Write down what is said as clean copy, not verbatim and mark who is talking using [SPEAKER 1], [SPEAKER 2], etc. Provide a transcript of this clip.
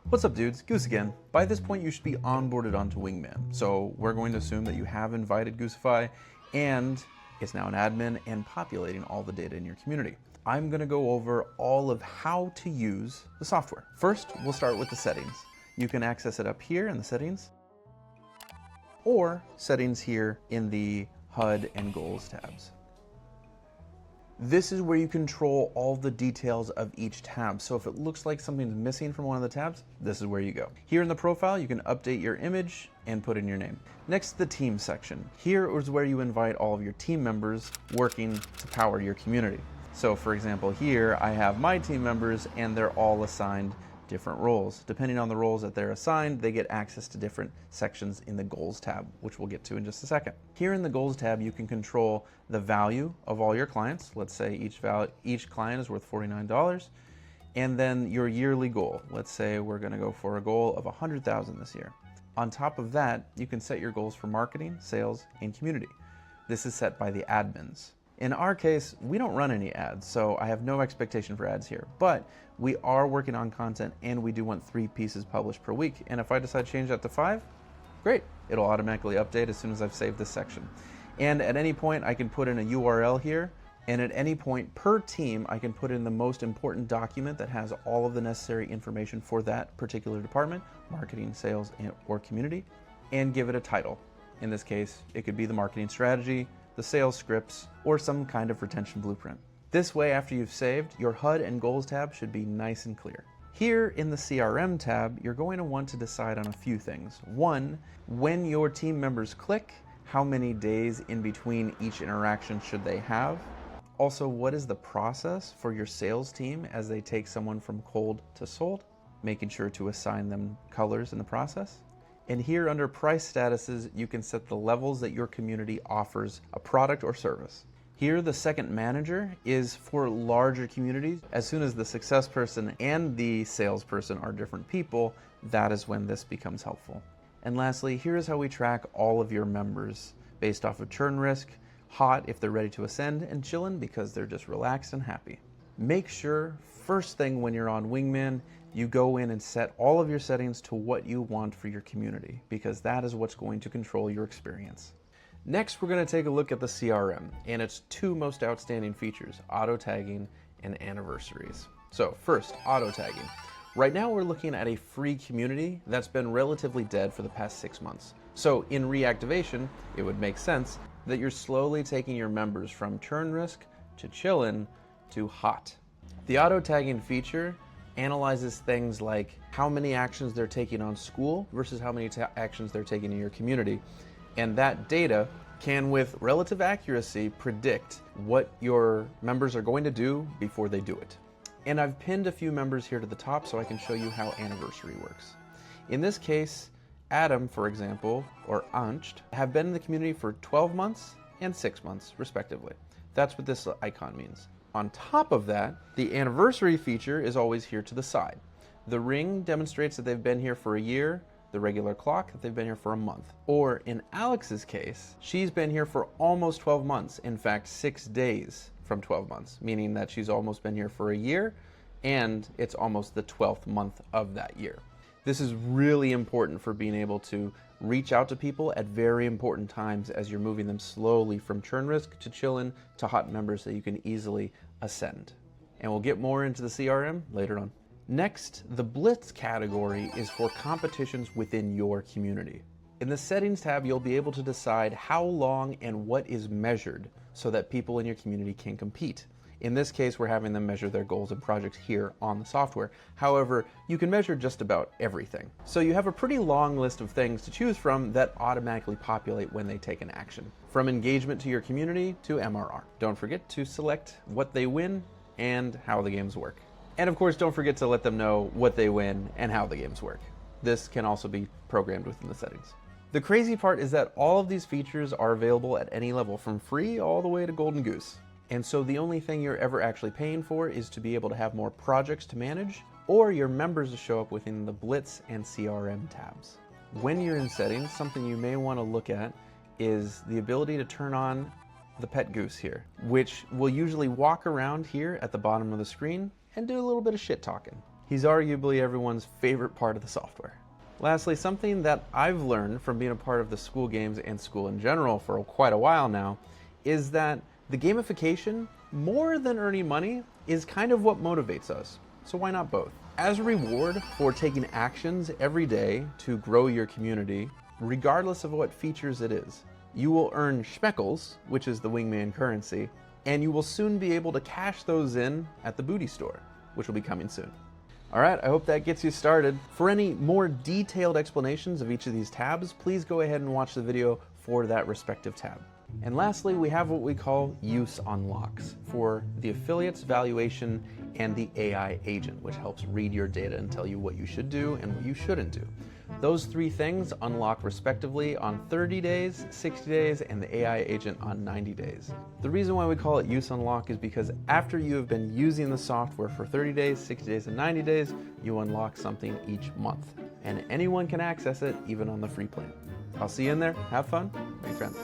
[SPEAKER 1] What's up dudes, Goose again. By this point you should be onboarded onto Wingman, so we're going to assume that you have invited Goosify and is now an admin and populating all the data in your community. I'm going to go over all of how to use the software. First, we'll start with the settings. You can access it up here in the settings, or settings here in the HUD and goals tabs. This is where you control all the details of each tab. So if it looks like something's missing from one of the tabs, this is where you go. Here in the profile, you can update your image and put in your name. Next, the team section. Here is where you invite all of your team members working to power your community. So for example, here I have my team members and they're all assigned different roles. Depending on the roles that they're assigned, they get access to different sections in the goals tab, which we'll get to in just a second. Here in the goals tab, you can control the value of all your clients. Let's say each client is worth $49. And then your yearly goal. Let's say we're gonna go for a goal of 100,000 this year. On top of that, you can set your goals for marketing, sales, and community. This is set by the admins. In our case, we don't run any ads, so I have no expectation for ads here, but we are working on content and we do want 3 pieces published per week. And if I decide to change that to 5, great. It'll automatically update as soon as I've saved this section. And at any point I can put in a URL here, and at any point per team, I can put in the most important document that has all of the necessary information for that particular department, marketing, sales, or community, and give it a title. In this case, it could be the marketing strategy, the sales scripts, or some kind of retention blueprint. This way, after you've saved, your HUD and goals tab should be nice and clear. Here in the CRM tab, you're going to want to decide on a few things. One, when your team members click, how many days in between each interaction should they have? Also, what is the process for your sales team as they take someone from cold to sold? Making sure to assign them colors in the process. And here under price statuses, you can set the levels that your community offers a product or service. Here, the second manager is for larger communities. As soon as the success person and the salesperson are different people, that is when this becomes helpful. And lastly, here is how we track all of your members based off of churn risk, hot if they're ready to ascend, and chillin' because they're just relaxed and happy. Make sure, first thing when you're on Wingman, you go in and set all of your settings to what you want for your community, because that is what's going to control your experience. Next, we're going to take a look at the CRM and its 2 most outstanding features, auto tagging and anniversaries. So first, auto tagging. Right now we're looking at a free community that's been relatively dead for the past 6 months. So in reactivation, it would make sense that you're slowly taking your members from churn risk to chillin' to hot. The auto tagging feature analyzes things like how many actions they're taking on school versus how many actions they're taking in your community. And that data can, with relative accuracy, predict what your members are going to do before they do it. And I've pinned a few members here to the top so I can show you how anniversary works. In this case, Adam, for example, or Ancht, have been in the community for 12 months and 6 months, respectively. That's what this icon means. On top of that, the anniversary feature is always here to the side. The ring demonstrates that they've been here for a year, the regular clock that they've been here for a month. Or in Alex's case, she's been here for almost 12 months, in fact 6 days from 12 months, meaning that she's almost been here for a year and it's almost the 12th month of that year. This is really important for being able to reach out to people at very important times as you're moving them slowly from churn risk to chillin' to hot members that you can easily ascend. And we'll get more into the CRM later on. Next, the Blitz category is for competitions within your community. In the settings tab, you'll be able to decide how long and what is measured so that people in your community can compete. In this case, we're having them measure their goals and projects here on the software. However, you can measure just about everything. So you have a pretty long list of things to choose from that automatically populate when they take an action. From engagement to your community to MRR. Don't forget to select what they win and how the games work. And of course, don't forget to let them know what they win and how the games work. This can also be programmed within the settings. The crazy part is that all of these features are available at any level, from free all the way to Golden Goose. And so the only thing you're ever actually paying for is to be able to have more projects to manage, or your members to show up within the Blitz and CRM tabs. When you're in settings, something you may want to look at is the ability to turn on the pet goose here, which will usually walk around here at the bottom of the screen and do a little bit of shit talking. He's arguably everyone's favorite part of the software. Lastly, something that I've learned from being a part of the school games and school in general for quite a while now is that the gamification, more than earning money, is kind of what motivates us. So why not both? As a reward for taking actions every day to grow your community, regardless of what features it is, you will earn schmeckles, which is the Wingman currency, and you will soon be able to cash those in at the booty store, which will be coming soon. All right, I hope that gets you started. For any more detailed explanations of each of these tabs, please go ahead and watch the video for that respective tab. And lastly, we have what we call use unlocks for the affiliates, valuation, and the AI agent, which helps read your data and tell you what you should do and what you shouldn't do. Those three things unlock respectively on 30 days, 60 days, and the AI agent on 90 days. The reason why we call it use unlock is because after you have been using the software for 30 days, 60 days, and 90 days, you unlock something each month. And anyone can access it, even on the free plan. I'll see you in there. Have fun. Make friends.